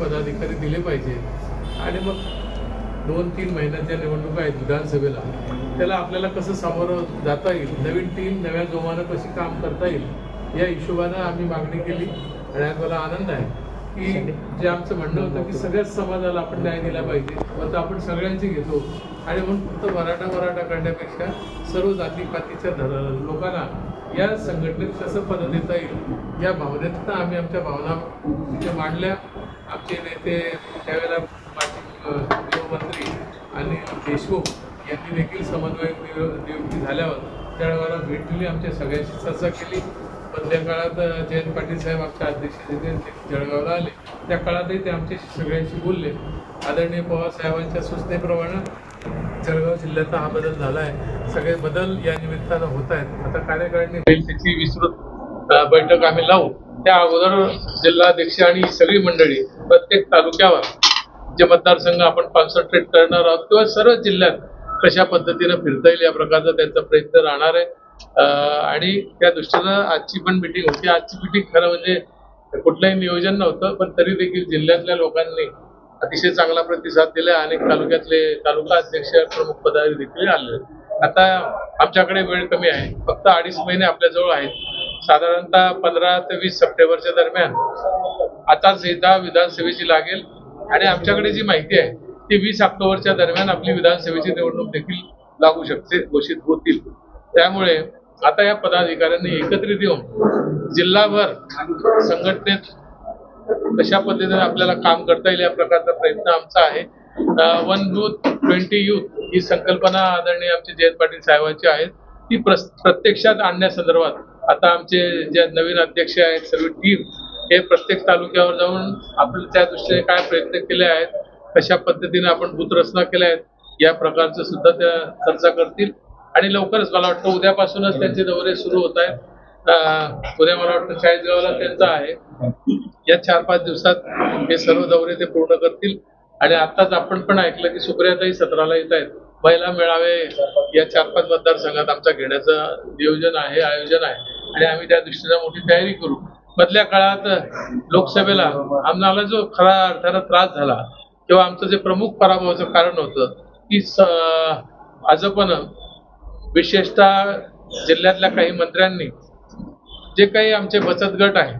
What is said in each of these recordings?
पदाधिकारी दिले पाहिजे आणि मग 2-3 महिन्याच्या निवडणुका आहेत विधानसभेला, त्याला आपल्याला कसं सामोरं जाता येईल, नवीन टीम नव्या जोमानं कशी काम करता येईल या हिशोबानं आम्ही मागणी केली. आणि आज मला आनंद आहे की जे आमचं म्हणणं होतं की सगळ्याच समाजाला आपण न्याय दिला पाहिजे, मग आपण सगळ्यांची घेतो आणि म्हणून फक्त मराठा करण्यापेक्षा सर्व जातीपातीच्या लोकांना या संघटनेत कसं पद देता येईल या भावनेतनं आम्ही आमच्या भावना तिथे मांडल्या. आमचे नेते त्यावेळेला गृहमंत्री आणि देशमुख यांनी देखील समन्वयक नियुक्ती झाल्यावर त्यावेळेला भेट दिली, आमच्या सगळ्यांशी चर्चा केली. मधल्या काळात जयंत पाटील साहेब आमच्या अध्यक्षतेने जळगावला आले, त्या काळातही ते आमच्याशी सगळ्यांशी बोलले. आदरणीय पवार साहेबांच्या सूचनेप्रमाणे जळगाव जिल्ह्याचा हा बदल झाला आहे. सगळे बदल या निमित्तानं होत आहेत. आता कार्यकारिणी होईल त्याची विस्तृत बैठक आम्ही लावू. त्या अगोदर जिल्हाध्यक्ष आणि सगळी मंडळी प्रत्येक तालुक्यावर जे मतदारसंघ आपण कॉन्सन्ट्रेट करणार आहोत किंवा सर्व जिल्ह्यात कशा पद्धतीनं फिरता येईल या प्रकारचा त्यांचा प्रयत्न राहणार आहे. आणि त्या दृष्टीनं आजची पण मिटिंग होती. आजची मिटिंग खरं म्हणजे कुठलंही नियोजन नव्हतं, पण तरी देखील जिल्ह्यातल्या लोकांनी अतिशय चांगला प्रतिसाद दिला. अनेक तालुक्यातले तालुका अध्यक्ष प्रमुख पदाधिकारी देखील आले. आता आमच्याकडे वेळ कमी आहे, फक्त 2.5 महिने आपल्याजवळ आहेत. साधारणतः 15 ते 20 सप्टेंबरच्या दरम्यान आचारसंहिता विधानसभेची लागेल आणि आमच्याकडे जी माहिती आहे ती 20 ऑक्टोबरच्या दरम्यान आपली विधानसभेची निवडणूक देखील लागू शकते, घोषित होतील. त्यामुळे आता या पदाधिकाऱ्यांनी एकत्रित येऊन जिल्हाभर संघटनेत कशा पद्धतीने आपल्याला काम करता येईल या प्रकारचा प्रयत्न आमचा आहे. 1 बूथ 20 युथ ही संकल्पना आदरणीय आमचे जयंत पाटील साहेबांची आहे, ती प्रत्यक्षात आणण्यासंदर्भात आता आमचे जे नवीन अध्यक्ष आहेत सर्व टीम हे प्रत्येक तालुक्यावर जाऊन आपण त्या दृष्टीने काय प्रयत्न केले आहेत, कशा पद्धतीने आपण बूथ रचना केल्या आहेत या प्रकारचं सुद्धा त्या चर्चा करतील. आणि लवकरच मला वाटतं उद्यापासूनच त्यांचे दौरे सुरू होत आहेत. उद्या मला वाटतं 40 गावाला त्यांचा आहे. या 4-5 दिवसात हे सर्व दौरे ते पूर्ण करतील. आणि आताच आपण पण ऐकलं की सुप्रियाताई 17ला येत आहेत. महिला मेळावे या 4-5 मतदारसंघात आमचा घेण्याचं नियोजन आहे, आयोजन आहे आणि आम्ही त्या दृष्टीने मोठी तयारी करू. मधल्या काळात लोकसभेला आम्हाला जो खऱ्या अर्थानं त्रास झाला किंवा आमचं जे प्रमुख पराभवाचं कारण होतं की भाजपनं विशेषतः जिल्ह्यातल्या काही मंत्र्यांनी जे काही आमचे बचत गट आहे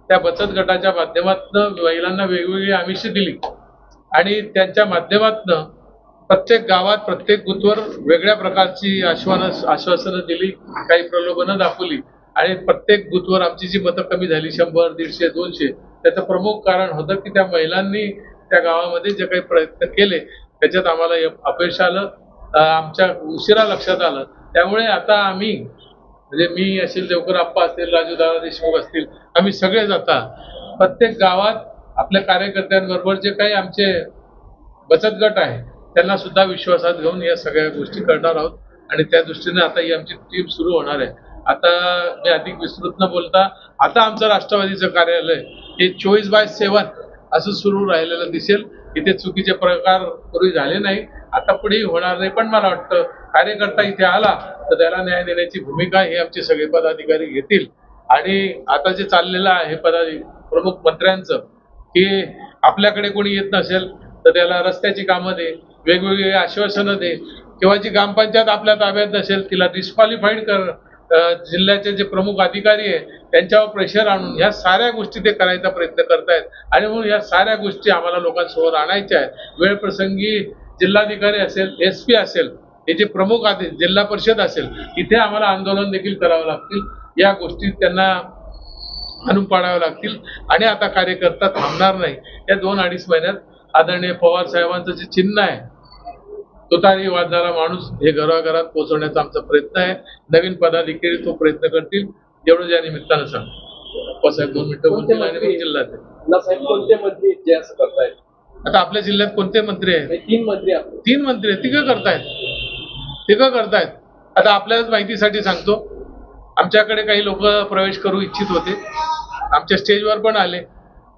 त्या बचत गटाच्या माध्यमातून महिलांना वेगवेगळी आमिषे दिली आणि त्यांच्या माध्यमातून प्रत्येक गावात प्रत्येक बूथवर वेगळ्या प्रकारची आश्वासनं दिली, काही प्रलोभनं दाखवली आणि प्रत्येक बूथवर आमची जी मतं कमी झाली 100, 150, 200 त्याचं प्रमुख कारण होतं की त्या महिलांनी त्या गावामध्ये जे काही प्रयत्न केले त्याच्यात आम्हाला अपयश आलं, आमच्या उशिरा लक्षात आलं. त्यामुळे आता आम्ही म्हणजे मी असेल, देवकर आप्पा असतील, राजूदादा देशमुख असतील, आम्ही सगळेच आता प्रत्येक गावात आपल्या कार्यकर्त्यांबरोबर जे काही आमचे बचत गट आहे त्यांना सुद्धा विश्वासात घेऊन या सगळ्या गोष्टी करणार आहोत आणि त्या दृष्टीने आता ही आमची टीम सुरू होणार आहे. आता मी अधिक विस्तृत न बोलता आता आमचं राष्ट्रवादीचं कार्यालय हे 24/7 असं सुरू राहिलेलं दिसेल. इथे चुकीचे प्रकार पूर्वी झाले नाही, आता पुढेही होणार नाही. पण मला वाटतं कार्यकर्ता इथे आला तर त्याला न्याय देण्याची भूमिका हे आमचे सगळे पदाधिकारी घेतील. आणि आता जे चाललेलं आहे प्रमुख मंत्र्यांचं की आपल्याकडे कोणी येत नसेल तर त्याला रस्त्याची कामं दे, वेगवेगळी आश्वासनं दे किंवा जी ग्रामपंचायत आपल्या ताब्यात नसेल तिला डिस्क्वालिफाईड कर, जिल्ह्याचे जे प्रमुख अधिकारी आहे त्यांच्यावर प्रेशर आणून ह्या साऱ्या गोष्टी ते करायचा प्रयत्न करतायत. आणि म्हणून ह्या साऱ्या गोष्टी आम्हाला लोकांसमोर आणायच्या आहेत. वेळ प्रसंगी जिल्हाधिकारी असेल, SP असेल, हे जे प्रमुख जिल्हा परिषद असेल तिथे आम्हाला आंदोलन देखील करावं लागतील. या गोष्टी त्यांना आणून पाडाव्या लागतील आणि आता कार्यकर्ता थांबणार नाही. या 2-2.5 महिन्यात आदरणीय पवार साहेबांचं जे चिन्ह आहे तुतारी वाजणारा माणूस हे घराघरात पोहोचवण्याचा आमचा प्रयत्न आहे. नवीन पदाधिकारी तो प्रयत्न करतील. एवढं या निमित्तानं सांग साहेब 2 मिनिटं बोलतील आणि जिल्ह्यात साहेब कोणते मंत्री जे असं करतायत? आता आपल्या जिल्ह्यात कोणते मंत्री आहेत? 3 मंत्री आहेत. 3 मंत्री आहेत. तिघं करतायत. आता आपल्यालाच माहितीसाठी सांगतो, आमच्याकडे काही लोक प्रवेश करू इच्छित होते, आमच्या स्टेजवर पण आले.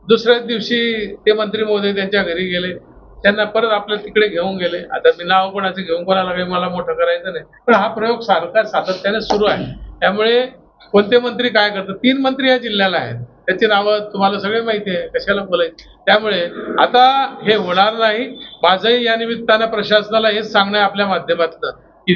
दुसऱ्याच दिवशी ते मंत्री महोदय त्यांच्या घरी गेले, त्यांना परत आपल्या तिकडे घेऊन गेले. आता मी नाव पण असे घेऊन कोणाला काही मला मोठं करायचं नाही, पण हा प्रयोग सारखा सातत्याने सुरू आहे. त्यामुळे कोणते मंत्री काय करतात, 3 मंत्री या जिल्ह्याला आहेत. त्याची नावं तुम्हाला सगळे माहिती आहे, कशाला बोलायचं. त्यामुळे आता हे होणार नाही. माझंही या निमित्तानं प्रशासनाला हेच सांगणं आहे आपल्या माध्यमातून की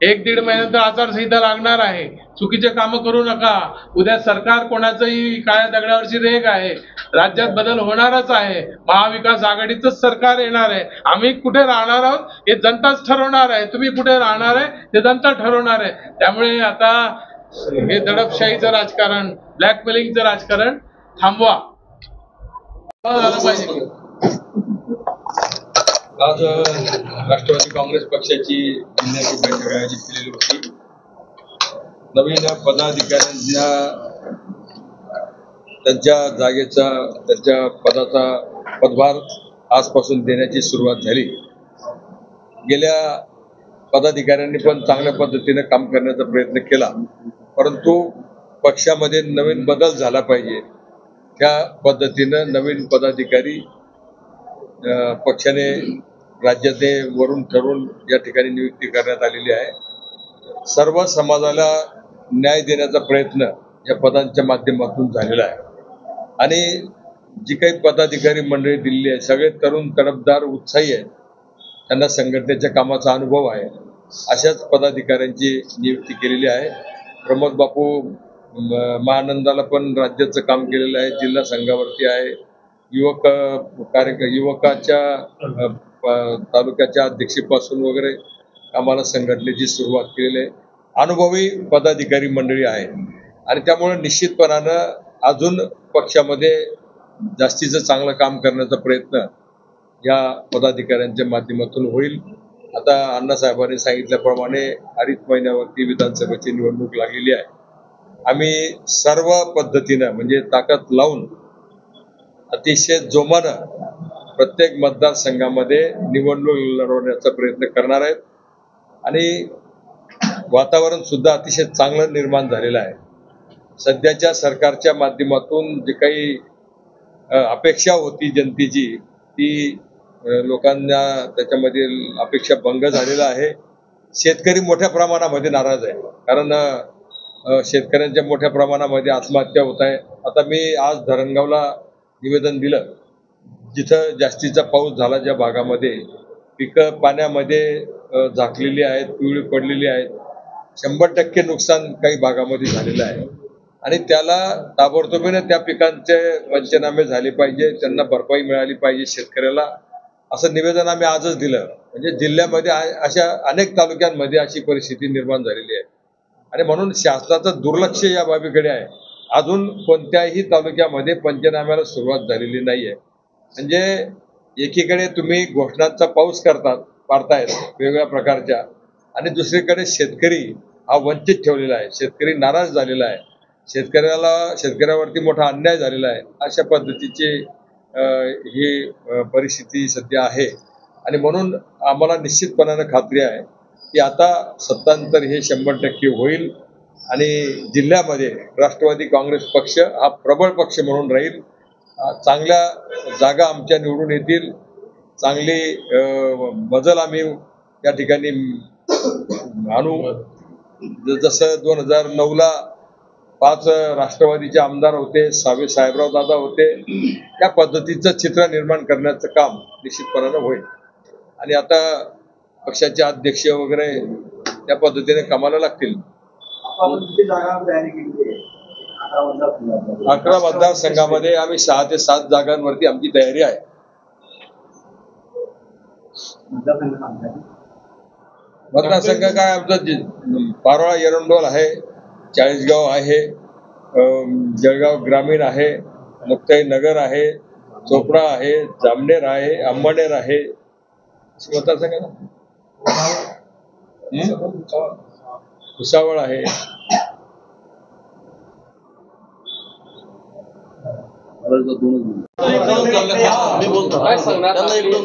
1-1.5 महिन्यानंतर आचारसंहिता लागणार आहे. चुकीचे कामं करू नका. उद्या सरकार कोणाचंही काळ्या दगडावरची रेग आहे. राज्यात बदल होणारच आहे. महाविकास आघाडीचंच सरकार येणार आहे. आम्ही कुठे राहणार आहोत हे जनताच ठरवणार आहे. तुम्ही कुठे राहणार आहे ते जनता ठरवणार आहे. त्यामुळे आता हे दडपशाहीचं राजकारण, ब्लॅकमेलिंगचं राजकारण थांबवा. झालं पाहिजे. आज राष्ट्रवादी काँग्रेस पक्षाची जिल्ह्याची बैठक आयोजित केलेली होती. नवीन पदाधिकाऱ्यांना त्यांच्या जागेचा, त्यांच्या पदाचा पदभार आजपासून देण्याची सुरुवात झाली. गेल्या पदाधिकाऱ्यांनी पण चांगल्या पद्धतीने काम करण्याचा प्रयत्न केला, परंतु पक्षामध्ये नवीन बदल झाला पाहिजे. त्या पद्धतीनं नवीन पदाधिकारी पक्षाने राज्याचे वरून ठरवून या ठिकाणी नियुक्ती करण्यात आलेली आहे. सर्व समाजाला न्याय देण्याचा प्रयत्न या पदांच्या माध्यमातून झालेला आहे आणि जी काही पदाधिकारी मंडळी दिलेली आहे सगळे तरुण, तडफदार, उत्साही आहे. त्यांना संघटनेच्या कामाचा अनुभव आहे. अशाच पदाधिकाऱ्यांची नियुक्ती केलेली आहे. प्रमोद बापू महानंदाला पण राज्याचं काम केलेलं आहे. जिल्हा संघावरती आहे. युवकाच्या तालुक्याच्या अध्यक्षीपासून वगैरे आम्हाला संघटनेची सुरुवात केलेली आहे. अनुभवी पदाधिकारी मंडळी आहे आणि त्यामुळे निश्चितपणानं अजून पक्षामध्ये जास्तीचं चांगलं काम करण्याचा प्रयत्न या पदाधिकाऱ्यांच्या माध्यमातून होईल. आता अण्णासाहेबांनी सांगितल्याप्रमाणे 2.5 महिन्यावरती विधानसभेची निवडणूक लागलेली आहे. आम्ही सर्व पद्धतीनं म्हणजे ताकद लावून अतिशय जोमानं प्रत्येक मतदारसंघामध्ये निवडणूक लढवण्याचा प्रयत्न करणार आहेत आणि वातावरण सुद्धा अतिशय चांगलं निर्माण झालेलं आहे. सध्याच्या सरकारच्या माध्यमातून जे काही अपेक्षा होती जनतेची ती लोकांना त्याच्यामध्ये अपेक्षा भंग झालेला आहे. शेतकरी मोठ्या प्रमाणामध्ये नाराज आहे, कारण शेतकऱ्यांच्या मोठ्या प्रमाणामध्ये आत्महत्या होत आहे. आता मी आज धरणगावला निवेदन दिलं, जिथं जास्तीचा पाऊस झाला, ज्या भागामध्ये पिकं पाण्यामध्ये झाकलेली आहेत, पिवळी पडलेली आहेत, 100% नुकसान काही भागामध्ये झालेलं आहे आणि त्याला ताबडतोबीने त्या पिकांचे पंचनामे झाले पाहिजे, त्यांना भरपाई मिळाली पाहिजे शेतकऱ्याला, असं निवेदन आम्ही आजच दिलं. म्हणजे जिल्ह्यामध्ये अशा अनेक तालुक्यांमध्ये अशी परिस्थिती निर्माण झालेली आहे आणि म्हणून शासनाचं दुर्लक्ष या बाबीकडे आहे. अजून कोणत्याही तालुक्यामध्ये पंचनाम्याला सुरुवात झालेली नाहीये. म्हणजे एकीकडे तुम्ही घोषणांचा पाऊस पाडतायत वेगवेगळ्या प्रकारच्या आणि दुसरीकडे शेतकरी हा वंचित ठेवलेला आहे. शेतकरी नाराज झालेला आहे. शेतकऱ्यावरती मोठा अन्याय झालेला आहे. अशा पद्धतीची ही परिस्थिती सध्या आहे आणि म्हणून आम्हाला निश्चितपणानं खात्री आहे की आता सत्तांतर हे 100% होईल आणि जिल्ह्यामध्ये राष्ट्रवादी काँग्रेस पक्ष हा प्रबळ पक्ष म्हणून राहील. चांगल्या जागा आमच्या निवडून येतील. चांगली बदल आम्ही या ठिकाणी आणू. जसं 2009ला 5 राष्ट्रवादीचे आमदार होते, साहेबराव दादा होते, त्या पद्धतीचं चित्र निर्माण करण्याचं काम निश्चितपणानं होईल आणि आता पक्षाचे अध्यक्ष वगैरे त्या पद्धतीने कामाला लागतील. 11 मतदारसंघामध्ये आम्ही 6 ते 7 जागांवरती आमची तयारी आहे. मतदारसंघ काय आमचं पारोळा एरंडोल आहे, चाळीसगाव आहे, जळगाव ग्रामीण आहे, मुक्ताई नगर आहे, चोपडा आहे, जामनेर आहे, अंबनेर आहे. मतदारसंघ ना भुसावळ आहे. काय सांगणार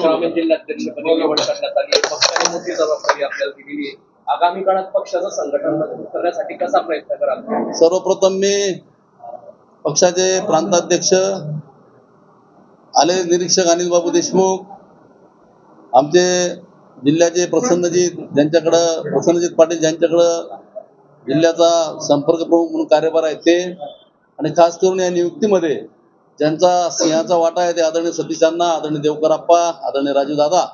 ग्रामीण जिल्हाध्यक्षपदी निवड करण्यात आली आहे. पक्षाने मोठी जबाबदारी आपल्याला दिलेली आहे. आगामी काळात पक्षाचं संघटन मजबूत करण्यासाठी कसा प्रयत्न कराल? सर्वप्रथम मी पक्षाचे प्रांताध्यक्ष आले निरीक्षक अनिल बाबू देशमुख, आमचे जिल्ह्याचे प्रसन्नजीत पाटील ज्यांच्याकडं जिल्ह्याचा संपर्क प्रमुख म्हणून कार्यभार आहे ते, आणि खास करून या नियुक्तीमध्ये ज्यांचा सिंहाचा वाटा आहे ते आदरणीय सतीश अण्णा, आदरणीय देवकरप्पा, आदरणीय राजूदादा,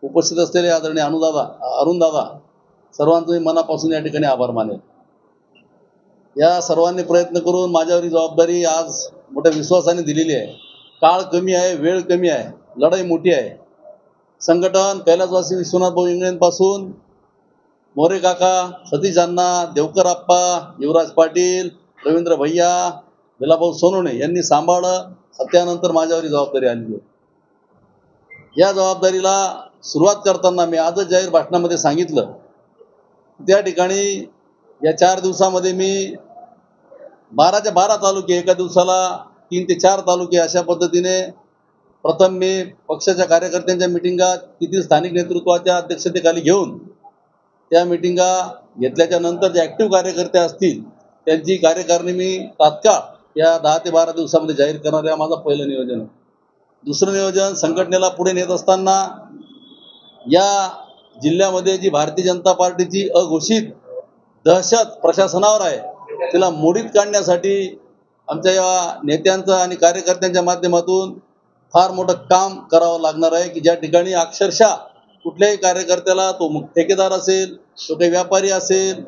उपस्थित असलेले आदरणीय अरुणदादा, सर्वांचे मनापासून या ठिकाणी आभार मानेल. या सर्वांनी प्रयत्न करून माझ्यावर ही जबाबदारी आज मोठ्या विश्वासाने दिलेली आहे. काळ कमी आहे, वेळ कमी आहे, लढाई मोठी आहे. संघटन कैलासवासी विश्वनाथ भाऊ इंगळेंपासून मोरे काका, सतीश अण्णा, देवकरप्पा, युवराज पाटील, रवींद्र भैया, बेलाभाऊ सोनवणे यांनी सांभाळलं. त्यानंतर माझ्यावर ही जबाबदारी आली. या जबाबदारीला सुरुवात करताना मी आजच जाहीर भाषणामध्ये सांगितलं, त्या ठिकाणी या 4 दिवसामध्ये मी 12च्या 12 तालुके, एका दिवसाला 3 ते 4 तालुके अशा पद्धतीने प्रथम मी पक्षाच्या कार्यकर्त्यांच्या मिटिंगा तिथील स्थानिक नेतृत्वाच्या अध्यक्षतेखाली घेऊन त्या मिटिंगा घेतल्याच्या नंतर जे ॲक्टिव्ह कार्यकर्ते असतील त्यांची कार्यकारिणी मी तात्काळ या 10 ते 12 दिवसामध्ये जाहीर करणार आहे. माझं पहिलं नियोजन आहे. दुसरं नियोजन, संघटनेला पुढे नेत असताना या जिल्ह्यामध्ये जी भारतीय जनता पार्टीची अघोषित दहशत प्रशासनावर आहे तिला मोडीत काढण्यासाठी आमच्या या नेत्यांचं आणि कार्यकर्त्यांच्या माध्यमातून फार मोठं काम करावं लागणार आहे. की ज्या ठिकाणी अक्षरशः कुठल्याही कार्यकर्त्याला, तो ठेकेदार असेल, तो काही व्यापारी असेल,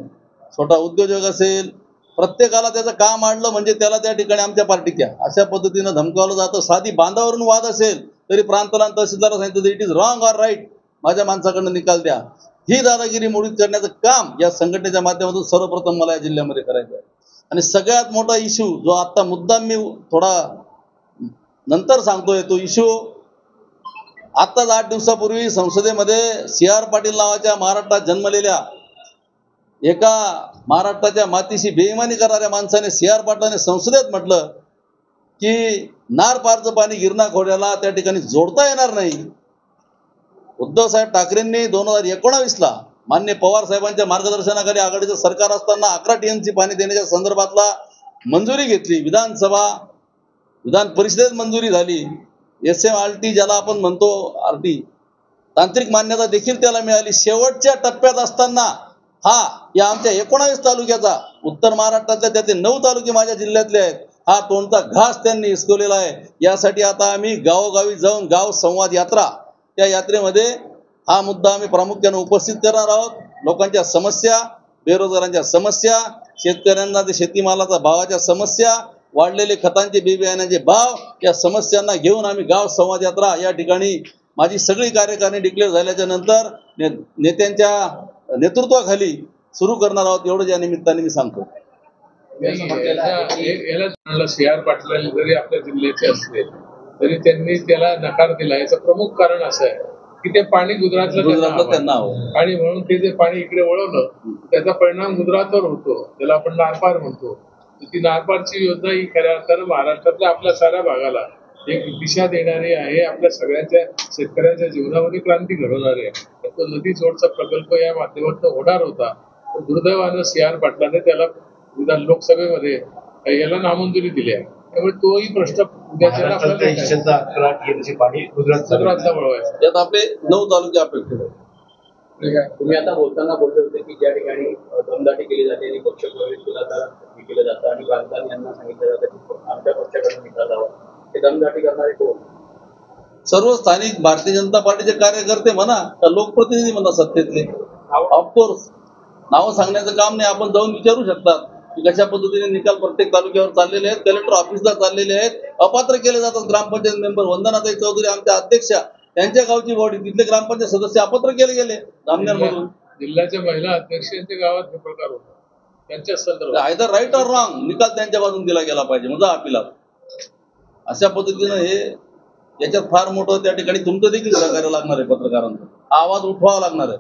छोटा उद्योजक असेल, प्रत्येकाला त्याचं काम आणलं म्हणजे त्याला त्या ठिकाणी आमच्या पार्टीच्या अशा पद्धतीनं धमकावलं जातं. साधी बांधावरून वाद असेल तरी प्रांतला तहसीलदार सांगितलं it is wrong or right, माझ्या माणसाकडनं निकाल द्या. ही दादागिरी मोडीत करण्याचं काम या संघटनेच्या माध्यमातून सर्वप्रथम मला या जिल्ह्यामध्ये करायचं आहे. आणि सगळ्यात मोठा इश्यू जो आता मुद्दाम मी थोडा नंतर सांगतोय, तो इश्यू आत्ताच 8 दिवसापूर्वी संसदेमध्ये CR पाटील नावाच्या महाराष्ट्रात जन्मलेल्या एका महाराष्ट्राच्या मातीशी बेईमानी करणाऱ्या माणसाने, CR पाटलाने संसदेत म्हटलं की नार पारचं पाणी गिरणा खोऱ्याला त्या ठिकाणी जोडता येणार नाही. उद्धव साहेब ठाकरेंनी 2019ला माननीय पवार साहेबांच्या मार्गदर्शनाखाली आघाडीचं सरकार असताना 11 TMC पाणी देण्याच्या संदर्भातला मंजुरी घेतली. विधान परिषदेत मंजुरी झाली. SMRT ज्याला आपण म्हणतो RT, तांत्रिक मान्यता देखील त्याला मिळाली. शेवटच्या टप्प्यात असताना या आमच्या 19 तालुक्याचा, उत्तर महाराष्ट्रातल्या त्याचे 9 तालुके माझ्या जिल्ह्यातले आहेत, हा तोंडचा घास त्यांनी हिसकवलेला आहे. यासाठी आता आम्ही गावोगावी जाऊन गाव संवाद यात्रा, त्या यात्रेमध्ये हा मुद्दा आम्ही प्रामुख्याने उपस्थित करणार आहोत. लोकांच्या समस्या, बेरोजगारांच्या समस्या, शेतकऱ्यांना ते शेतीमालाचा भावाच्या समस्या, वाढलेले खतांचे बी बियाण्याचे भाव, या समस्यांना घेऊन आम्ही गाव संवाद यात्रा या ठिकाणी माझी सगळी कार्यकारिणी डिक्लेअर झाल्याच्या नंतर नेत्यांच्या नेतृत्वाखाली सुरू करणार आहोत. एवढं या निमित्ताने मी सांगतो. याला CR पाटील जरी आपल्या जिल्ह्याचे असले तरी त्यांनी त्याला नकार दिला. याचं प्रमुख कारण असं आहे की ते पाणी गुजरातला त्यांना आणि म्हणून ते जे पाणी इकडे वळवलं त्याचा परिणाम गुजरातवर होतो. त्याला आपण नारपार म्हणतो. ती नारपारची योजना ही खऱ्या अर्थानं महाराष्ट्रातल्या आपल्या साऱ्या भागाला एक दिशा देणारी आहे. आपल्या सगळ्यांच्या शेतकऱ्यांच्या जीवनामध्ये क्रांती घडवणारी आहे. तो नदी जोडचा प्रकल्प या माध्यमातून होणार होता. दुर्दैवानं CR पाटलाने त्याला विधान लोकसभेमध्ये याला नामंजुरी दिली आहे. त्यामुळे तोही प्रश्न उद्याच्याला पाणी गुजरातला वळवायचं. त्यात आपले 9 तालुके अपेक्षित आहेत. तुम्ही आता बोलताना बोलले होते की ज्या ठिकाणी दमदाटी केली जाते आणि पक्ष प्रवेश केलं जातं आणि प्रांतांनी यांना सांगितलं जातं की आमच्या पक्षाकडून निकाल द्यावा, हे दमदाटी करणारे कोण? सर्व स्थानिक भारतीय जनता पार्टीचे कार्यकर्ते म्हणा का लोकप्रतिनिधी म्हणा सत्तेतले. ऑफकोर्स नावं सांगण्याचं काम नाही, आपण जाऊन विचारू शकतात की कशा पद्धतीने निकाल प्रत्येक तालुक्यावर चाललेले आहेत. कलेक्टर ऑफिसला चाललेले आहेत. अपात्र केले जातात. ग्रामपंचायत मेंबर वंदनाताई चौधरी आमच्या अध्यक्षा, त्यांच्या गावची बॉडी, तिथले ग्रामपंचायत सदस्य अपात्र केले गेले जामनेरमधून. जिल्ह्याच्या महिला अध्यक्षांच्या गावात हे प्रकार होता. त्यांच्या संदर्भात आयदर राईट ऑर रॉंग निकाल त्यांच्या बाजून दिला गेला पाहिजे. म्हणजे अपिलात अशा पद्धतीनं हे याच्यात फार मोठं त्या ठिकाणी तुमचं देखील सहकार्य लागणार आहे. पत्रकारांचा आवाज उठवावा लागणार आहे.